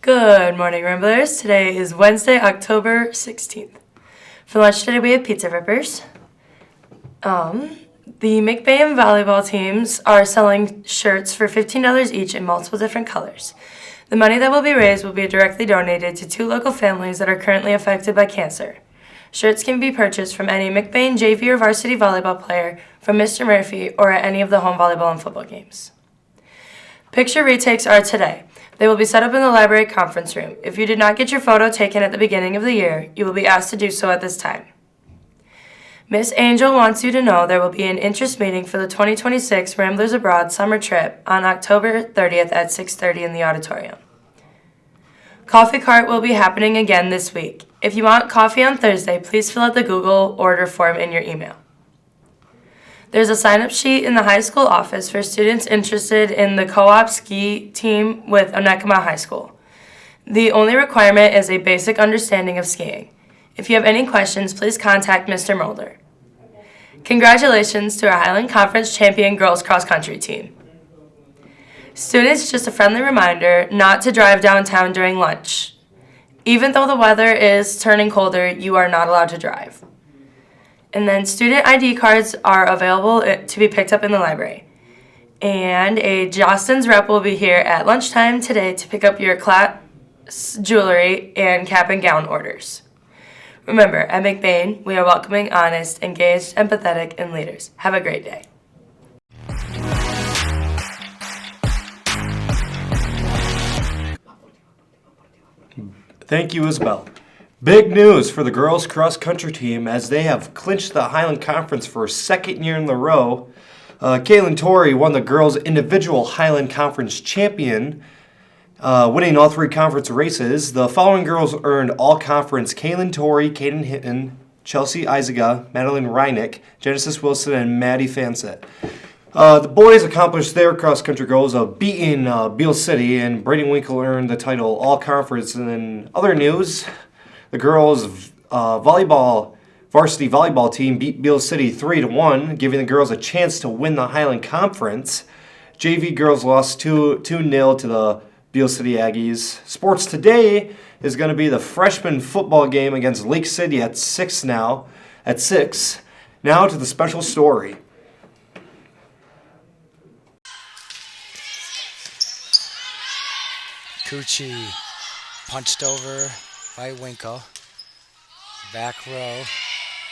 Good morning, Ramblers. Today is Wednesday, October 16th. For lunch today, we have pizza rippers. The McBain volleyball teams are selling shirts for $15 each in multiple different colors. The money that will be raised will be directly donated to 2 local families that are currently affected by cancer. Shirts can be purchased from any McBain JV or varsity volleyball player, from Mr. Murphy, or at any of the home volleyball and football games. Picture retakes are today. They will be set up in the library conference room. If you did not get your photo taken at the beginning of the year, you will be asked to do so at this time. Miss Angel wants you to know there will be an interest meeting for the 2026 Ramblers Abroad summer trip on October 30th at 6:30 in the auditorium. Coffee cart will be happening again this week. If you want coffee on Thursday, please fill out the Google order form in your email. There's a sign-up sheet in the high school office for students interested in the co-op ski team with Onekama High School. The only requirement is a basic understanding of skiing. If you have any questions, please contact Mr. Mulder. Congratulations to our Highland Conference champion girls cross-country team. Students, just a friendly reminder not to drive downtown during lunch. Even though the weather is turning colder, you are not allowed to drive. And then student ID cards are available to be picked up in the library. And a Jostens rep will be here at lunchtime today to pick up your class jewelry and cap and gown orders. Remember, at McBain, we are welcoming, honest, engaged, empathetic, and leaders. Have a great day. Thank you, Isabel. Big news for the girls cross-country team as they have clinched the Highland Conference for a second year in a row. Kaylin Torrey won the girls' individual Highland Conference champion, winning all 3 conference races. The following girls earned all-conference: Kaylin Torrey, Kaden Hinton, Chelsea Isaga, Madeline Reinick, Genesis Wilson, and Maddie Fansett. The boys accomplished their cross-country goals of beating Beale City, and Brady Winkle earned the title all-conference. And in other news, the girls' varsity volleyball team beat Beale City 3-1, giving the girls a chance to win the Highland Conference. JV girls lost 2-0 to the Beale City Aggies. Sports today is going to be the freshman football game against Lake City at 6 now. At 6. Now to the special story. Cucci punched over by Winkle. Back row.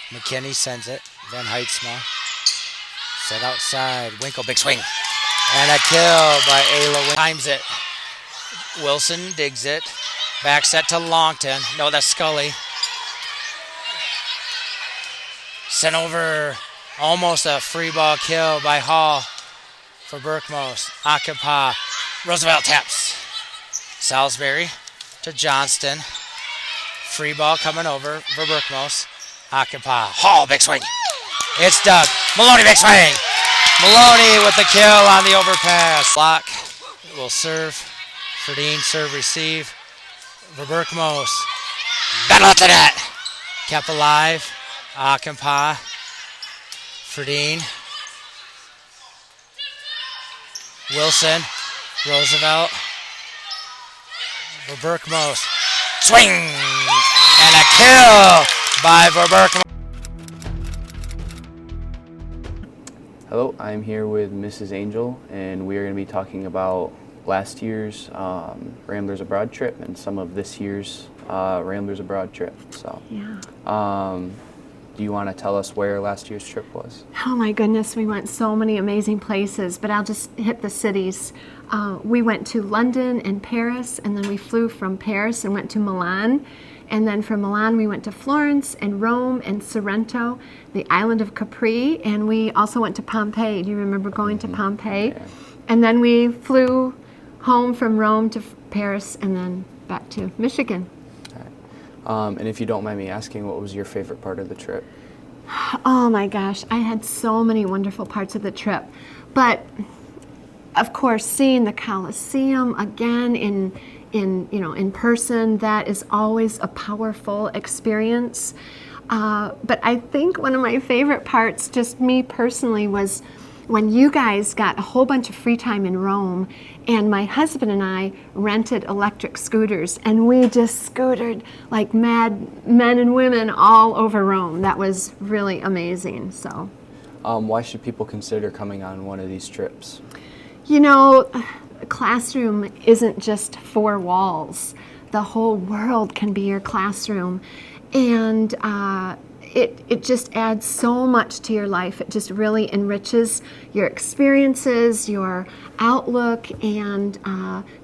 McKinney sends it. Van Heitzma. Set outside. Winkle, big swing. And a kill by Ayla. Times it. Wilson digs it. Back set to Longton. No, that's Scully. Sent over. Almost a free ball kill by Hall for Berkmos. Akapa. Roosevelt taps. Salisbury to Johnston. Free ball coming over for Berkmos. Akapa. Hall, big swing. It's Doug. Maloney, big swing. Maloney with the kill on the overpass. Block will serve. Ferdine serve receive. For Berkmos. Battle at the net. Kept alive. Akapa. Ferdine. Wilson. Roosevelt. For Berkmos. Swing! And a kill by Verberkmos. Hello, I'm here with Mrs. Angel, and we are going to be talking about last year's Ramblers Abroad trip and some of this year's Ramblers Abroad trip. So, do you want to tell us where last year's trip was? Oh my goodness, we went so many amazing places, but I'll just hit the cities. We went to London and Paris, and then we flew from Paris and went to Milan. And then from Milan, we went to Florence and Rome and Sorrento, the island of Capri, and we also went to Pompeii. Do you remember going to Pompeii? Yeah. And then we flew home from Rome to Paris and then back to Michigan. And if you don't mind me asking, what was your favorite part of the trip? Oh my gosh, I had so many wonderful parts of the trip. But of course, seeing the Colosseum again in person, that is always a powerful experience. But I think one of my favorite parts, just me personally, was when you guys got a whole bunch of free time in Rome, and my husband and I rented electric scooters, and we just scootered like mad men and women all over Rome. That was really amazing. So, Why should people consider coming on one of these trips? you know, a classroom isn't just four walls. The whole world can be your classroom, and it just adds so much to your life. It just really enriches your experiences, your outlook, and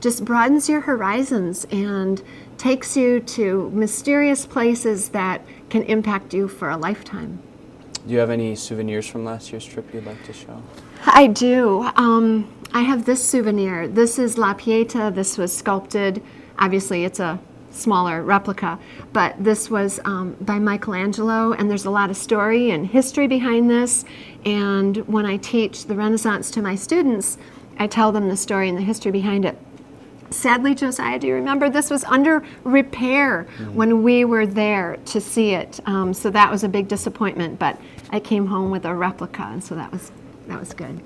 just broadens your horizons and takes you to mysterious places that can impact you for a lifetime. Do you have any souvenirs from last year's trip you'd like to show? I do. I have this souvenir. This is La Pieta. This was sculpted. Obviously, it's a smaller replica, but this was by Michelangelo, and there's a lot of story and history behind this. And when I teach the Renaissance to my students, I tell them the story and the history behind it. Sadly, Josiah, do you remember this was under repair when we were there to see it? So that was a big disappointment, but I came home with a replica, and so that was good.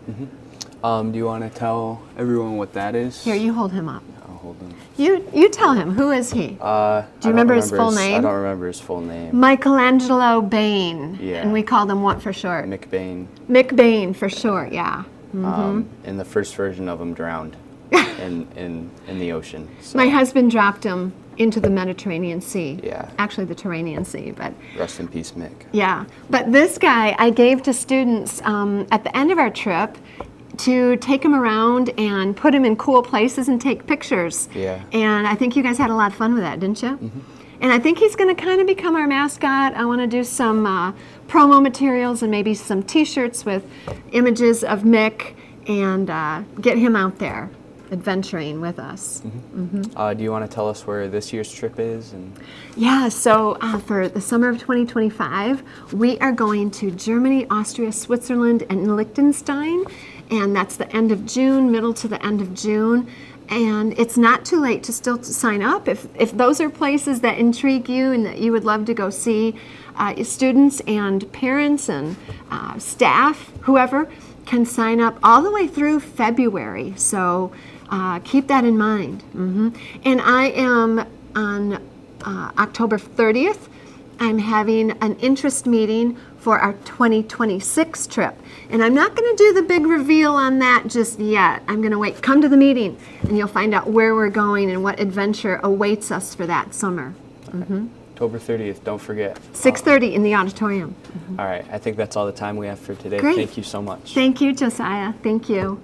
Do you want to tell everyone what that is? Here, you hold him up. I'll hold him. You tell him. Who is he? Do you remember his full name? I don't remember his full name. Michelangelo Bain. Yeah. And we called him what for short? McBain. McBain for short, yeah. And the first version of him drowned in the ocean. So My husband dropped him into the Mediterranean Sea. Yeah. Actually, the Turanian Sea, but rest in peace, Mick. yeah. But this guy I gave to students at the end of our trip to take him around and put him in cool places and take pictures. Yeah. And I think you guys had a lot of fun with that, didn't you? And I think he's going to kind of become our mascot. I want to do some promo materials and maybe some T-shirts with images of Mick and get him out there adventuring with us. Do you want to tell us where this year's trip is? And Yeah, so for the summer of 2025, we are going to Germany, Austria, Switzerland, and Liechtenstein. And that's the end of June, middle to the end of June. And it's not too late to still sign up. If those are places that intrigue you and that you would love to go see, students and parents and staff, whoever, can sign up all the way through February. So keep that in mind. And I am on October 30th, I'm having an interest meeting for our 2026 trip. And I'm not going to do the big reveal on that just yet. I'm going to wait. Come to the meeting, and you'll find out where we're going and what adventure awaits us for that summer. October 30th, don't forget. 6:30 in the auditorium. All right, I think that's all the time we have for today. Great. Thank you so much. Thank you, Josiah. Thank you.